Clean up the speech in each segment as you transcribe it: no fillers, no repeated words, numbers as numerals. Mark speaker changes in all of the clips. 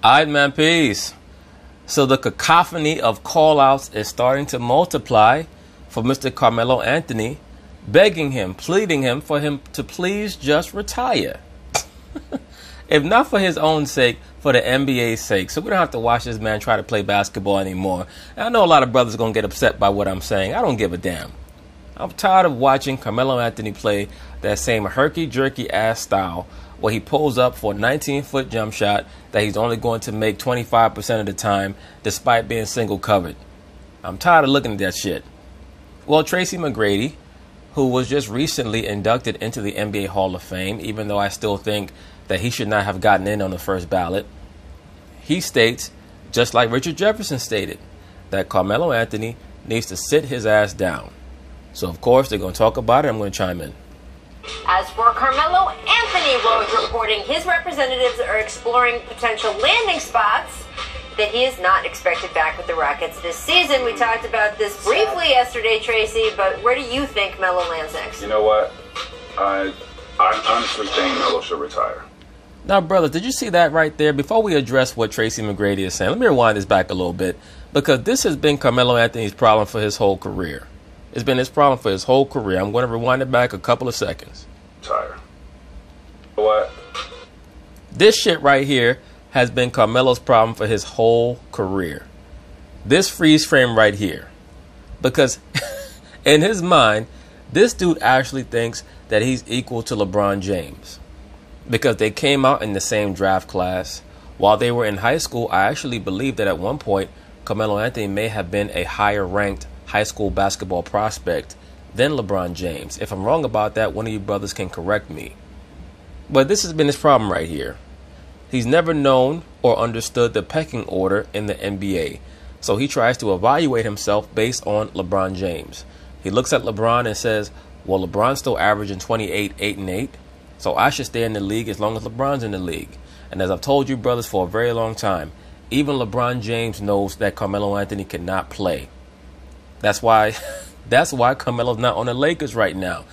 Speaker 1: All right, man, peace. So the cacophony of call-outs is starting to multiply for Mr. Carmelo Anthony, begging him, pleading him for him to please just retire. If not for his own sake, for the NBA's sake. So we don't have to watch this man try to play basketball anymore. And I know a lot of brothers are going to get upset by what I'm saying. I don't give a damn. I'm tired of watching Carmelo Anthony play that same herky-jerky ass style where he pulls up for a 19-foot jump shot that he's only going to make 25% of the time despite being single covered. I'm tired of looking at that shit. Well, Tracy McGrady, who was just recently inducted into the NBA Hall of Fame, even though I still think that he should not have gotten in on the first ballot, he states, just like Richard Jefferson stated, that Carmelo Anthony needs to sit his ass down. So, of course, they're going to talk about it. I'm going to chime in.
Speaker 2: As for Carmelo Anthony, well, reporting his representatives are exploring potential landing spots, that he is not expected back with the Rockets this season. We talked about this briefly yesterday, Tracy, but where do you think Melo lands next?
Speaker 3: You know what? I honestly think Melo should retire.
Speaker 1: Now, brothers, did you see that right there? Before we address what Tracy McGrady is saying, let me rewind this back a little bit, because this has been Carmelo Anthony's problem for his whole career. It's been his problem for his whole career. I'm going to rewind it back a couple of seconds.
Speaker 3: Retire. What?
Speaker 1: This shit right here has been Carmelo's problem for his whole career. This freeze frame right here. Because in his mind, this dude actually thinks that he's equal to LeBron James. Because they came out in the same draft class. While they were in high school, I actually believe that at one point, Carmelo Anthony may have been a higher ranked high school basketball prospect than LeBron James. If I'm wrong about that, one of you brothers can correct me. But this has been his problem right here. He's never known or understood the pecking order in the NBA. So he tries to evaluate himself based on LeBron James. He looks at LeBron and says, well, LeBron's still averaging 28, 8, and 8. So I should stay in the league as long as LeBron's in the league. And as I've told you brothers for a very long time, even LeBron James knows that Carmelo Anthony cannot play. That's why Carmelo's not on the Lakers right now.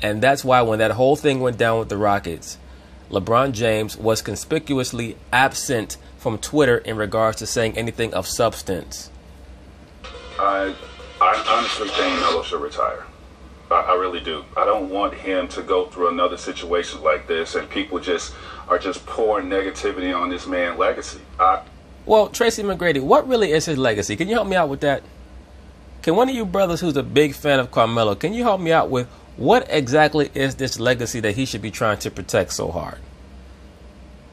Speaker 1: And that's why when that whole thing went down with the Rockets, LeBron James was conspicuously absent from Twitter in regards to saying anything of substance.
Speaker 3: I honestly think Melo should retire. I really do. I don't want him to go through another situation like this and people are just pouring negativity on this man's legacy.
Speaker 1: Well, Tracy McGrady, what really is his legacy? Can you help me out with that? Can one of you brothers who's a big fan of Carmelo, can you help me out with what exactly is this legacy that he should be trying to protect so hard?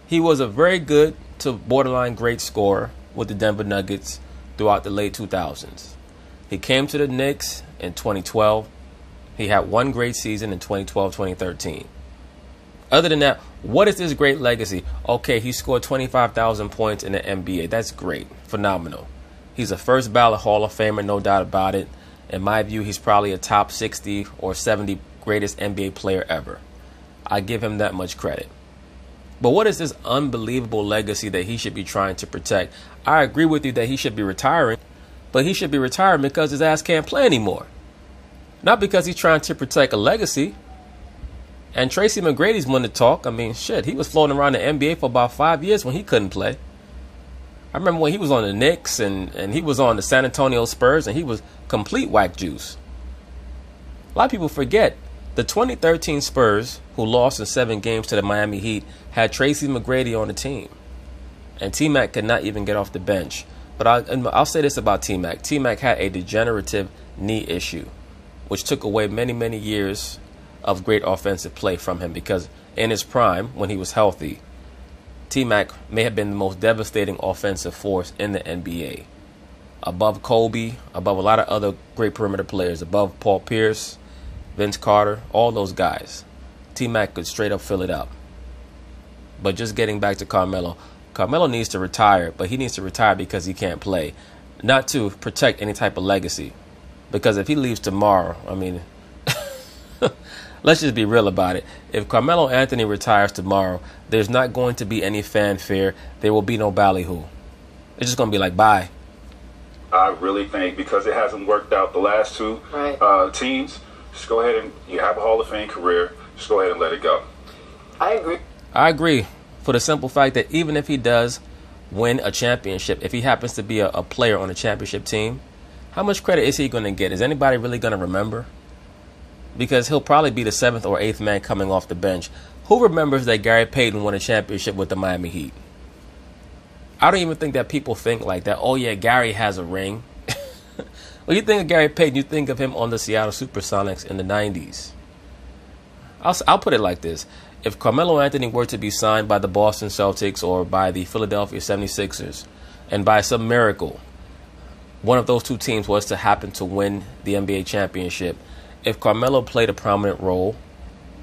Speaker 1: He was a very good to borderline great scorer with the Denver Nuggets throughout the late 2000s. He came to the Knicks in 2012. He had one great season in 2012-2013. Other than that, what is this great legacy? Okay, he scored 25,000 points in the NBA. That's great. Phenomenal. He's a first ballot Hall of Famer, no doubt about it. In my view, he's probably a top 60 or 70 greatest NBA player ever. I give him that much credit. But what is this unbelievable legacy that he should be trying to protect? I agree with you that he should be retiring, but he should be retiring because his ass can't play anymore. Not because he's trying to protect a legacy. And Tracy McGrady's one to talk. I mean, shit, he was floating around the NBA for about 5 years when he couldn't play. I remember when he was on the Knicks and he was on the San Antonio Spurs and he was complete whack juice. A lot of people forget the 2013 Spurs, who lost in 7 games to the Miami Heat, had Tracy McGrady on the team. And T-Mac could not even get off the bench. But I'll say this about T-Mac. T-Mac had a degenerative knee issue, which took away many, many years of great offensive play from him, because in his prime, when he was healthy, T-Mac may have been the most devastating offensive force in the NBA. Above Kobe, above a lot of other great perimeter players, above Paul Pierce, Vince Carter, all those guys. T-Mac could straight up fill it up. But just getting back to Carmelo, Carmelo needs to retire, but he needs to retire because he can't play, not to protect any type of legacy. Because if he leaves tomorrow, I mean, let's just be real about it. If Carmelo Anthony retires tomorrow, there's not going to be any fanfare. There will be no ballyhoo. It's just going to be like, bye.
Speaker 3: I really think because it hasn't worked out the last two teams, just go ahead and you have a Hall of Fame career. Just go ahead and let it go.
Speaker 2: I agree.
Speaker 1: I agree, for the simple fact that even if he does win a championship, if he happens to be a player on a championship team, how much credit is he going to get? Is anybody really going to remember? Because he'll probably be the 7th or 8th man coming off the bench. Who remembers that Gary Payton won a championship with the Miami Heat? I don't even think that people think like that. Oh, yeah, Gary has a ring. When you think of Gary Payton, you think of him on the Seattle Supersonics in the 90s. I'll put it like this. If Carmelo Anthony were to be signed by the Boston Celtics or by the Philadelphia 76ers, and by some miracle, one of those two teams was to happen to win the NBA championship, if Carmelo played a prominent role,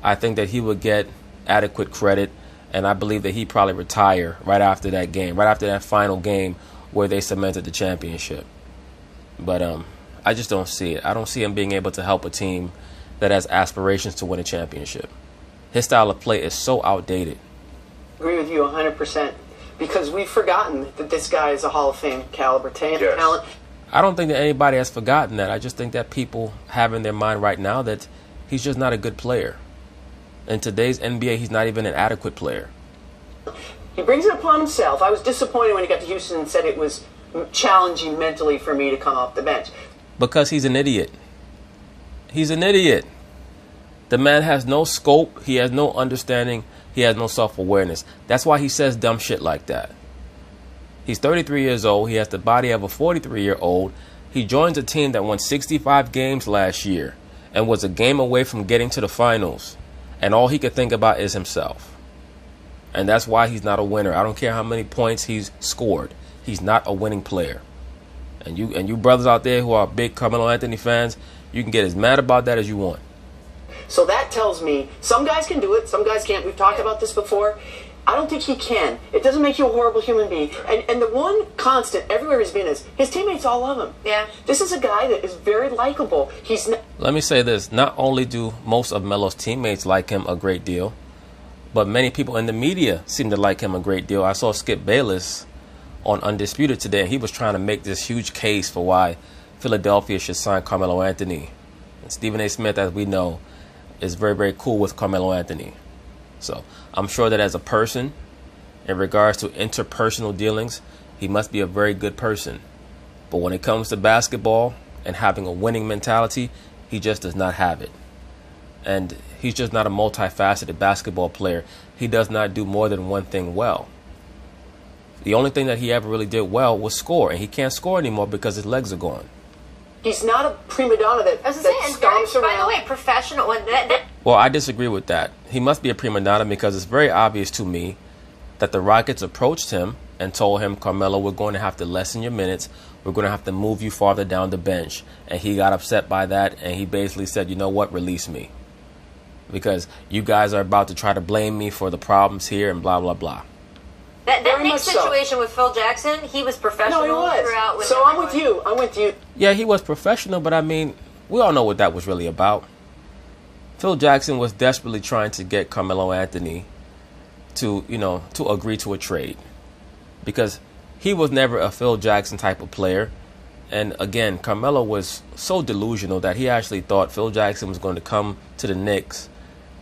Speaker 1: I think that he would get adequate credit, and I believe that he'd probably retire right after that game, right after that final game where they cemented the championship. But I just don't see it. I don't see him being able to help a team that has aspirations to win a championship. His style of play is so outdated.
Speaker 4: I agree with you 100%, because we've forgotten that this guy is a Hall of Fame caliber talent.
Speaker 1: I don't think that anybody has forgotten that. I just think that people have in their mind right now that he's just not a good player. In today's NBA, he's not even an adequate player.
Speaker 4: He brings it upon himself. I was disappointed when he got to Houston and said it was challenging mentally for me to come off the bench.
Speaker 1: Because he's an idiot. He's an idiot. The man has no scope. He has no understanding. He has no self-awareness. That's why he says dumb shit like that. He's 33 years old. He has the body of a 43-year-old. He joins a team that won 65 games last year and was a game away from getting to the finals. And all he could think about is himself. And that's why he's not a winner. I don't care how many points he's scored. He's not a winning player. And you brothers out there who are big Carmelo Anthony fans, you can get as mad about that as you want.
Speaker 4: So that tells me some guys can do it, some guys can't. We've talked about this before. I don't think he can. It doesn't make you a horrible human being. And the one constant everywhere he's been is his teammates all love him.
Speaker 2: Yeah.
Speaker 4: This is a guy that is very likable.
Speaker 1: Let me say this. Not only do most of Melo's teammates like him a great deal, but many people in the media seem to like him a great deal. I saw Skip Bayless on Undisputed today, and he was trying to make this huge case for why Philadelphia should sign Carmelo Anthony. And Stephen A. Smith, as we know, is very, very cool with Carmelo Anthony. So I'm sure that as a person, in regards to interpersonal dealings, he must be a very good person. But when it comes to basketball and having a winning mentality, he just does not have it. And he's just not a multifaceted basketball player. He does not do more than one thing well. The only thing that he ever really did well was score, and he can't score anymore because his legs are gone.
Speaker 4: He's not a prima donna that stomps around.
Speaker 2: By the way, professional.
Speaker 1: Well, I disagree with that. He must be a prima donna because it's very obvious to me that the Rockets approached him and told him, Carmelo, we're going to have to lessen your minutes. We're going to have to move you farther down the bench. And he got upset by that, and he basically said, you know what, release me. Because you guys are about to try to blame me for the problems here and blah, blah, blah.
Speaker 2: That Knicks situation with Phil Jackson, he was professional throughout.
Speaker 4: So I'm with you. I'm with you.
Speaker 1: Yeah, he was professional, but I mean, we all know what that was really about. Phil Jackson was desperately trying to get Carmelo Anthony to agree to a trade. Because he was never a Phil Jackson type of player. And again, Carmelo was so delusional that he actually thought Phil Jackson was going to come to the Knicks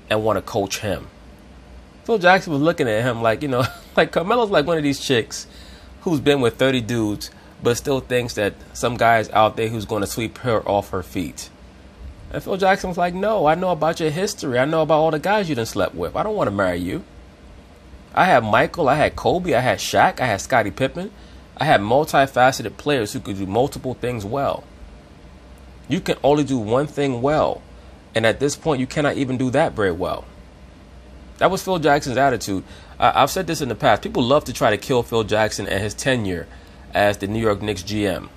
Speaker 1: and want to coach him. Phil Jackson was looking at him like, like Carmelo's like one of these chicks who's been with 30 dudes, but still thinks that some guy's out there who's going to sweep her off her feet. And Phil Jackson was like, no, I know about your history. I know about all the guys you done slept with. I don't want to marry you. I had Michael, I had Kobe, I had Shaq, I had Scottie Pippen. I had multifaceted players who could do multiple things well. You can only do one thing well. And at this point, you cannot even do that very well. That was Phil Jackson's attitude. I've said this in the past. People love to try to kill Phil Jackson and his tenure as the New York Knicks GM.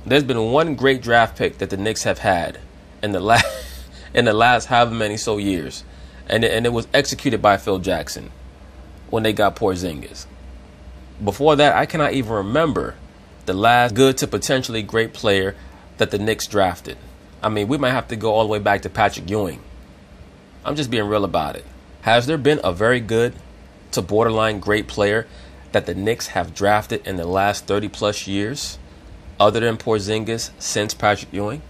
Speaker 1: There's been one great draft pick that the Knicks have had in the last however many so years. And it was executed by Phil Jackson when they got Porzingis. Before that, I cannot even remember the last good to potentially great player that the Knicks drafted. I mean, we might have to go all the way back to Patrick Ewing. I'm just being real about it. Has there been a very good to borderline great player that the Knicks have drafted in the last 30-plus years, other than Porzingis, since Patrick Ewing?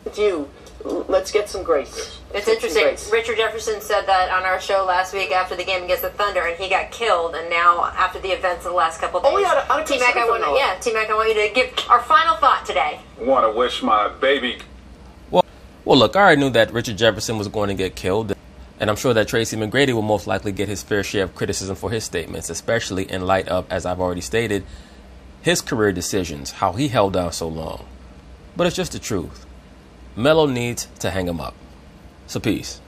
Speaker 4: With you, let's get some grace.
Speaker 2: It's interesting. Richard Jefferson said that on our show last week after the game against the Thunder, and he got killed. And now, after the events of the last couple of days, T-Mac, I want you to give our final thought today.
Speaker 3: Want to wish my baby.
Speaker 1: Well, look, I already knew that Richard Jefferson was going to get killed, and I'm sure that Tracy McGrady will most likely get his fair share of criticism for his statements, especially in light of, as I've already stated, his career decisions, how he held down so long. But it's just the truth. Melo needs to hang him up. So peace.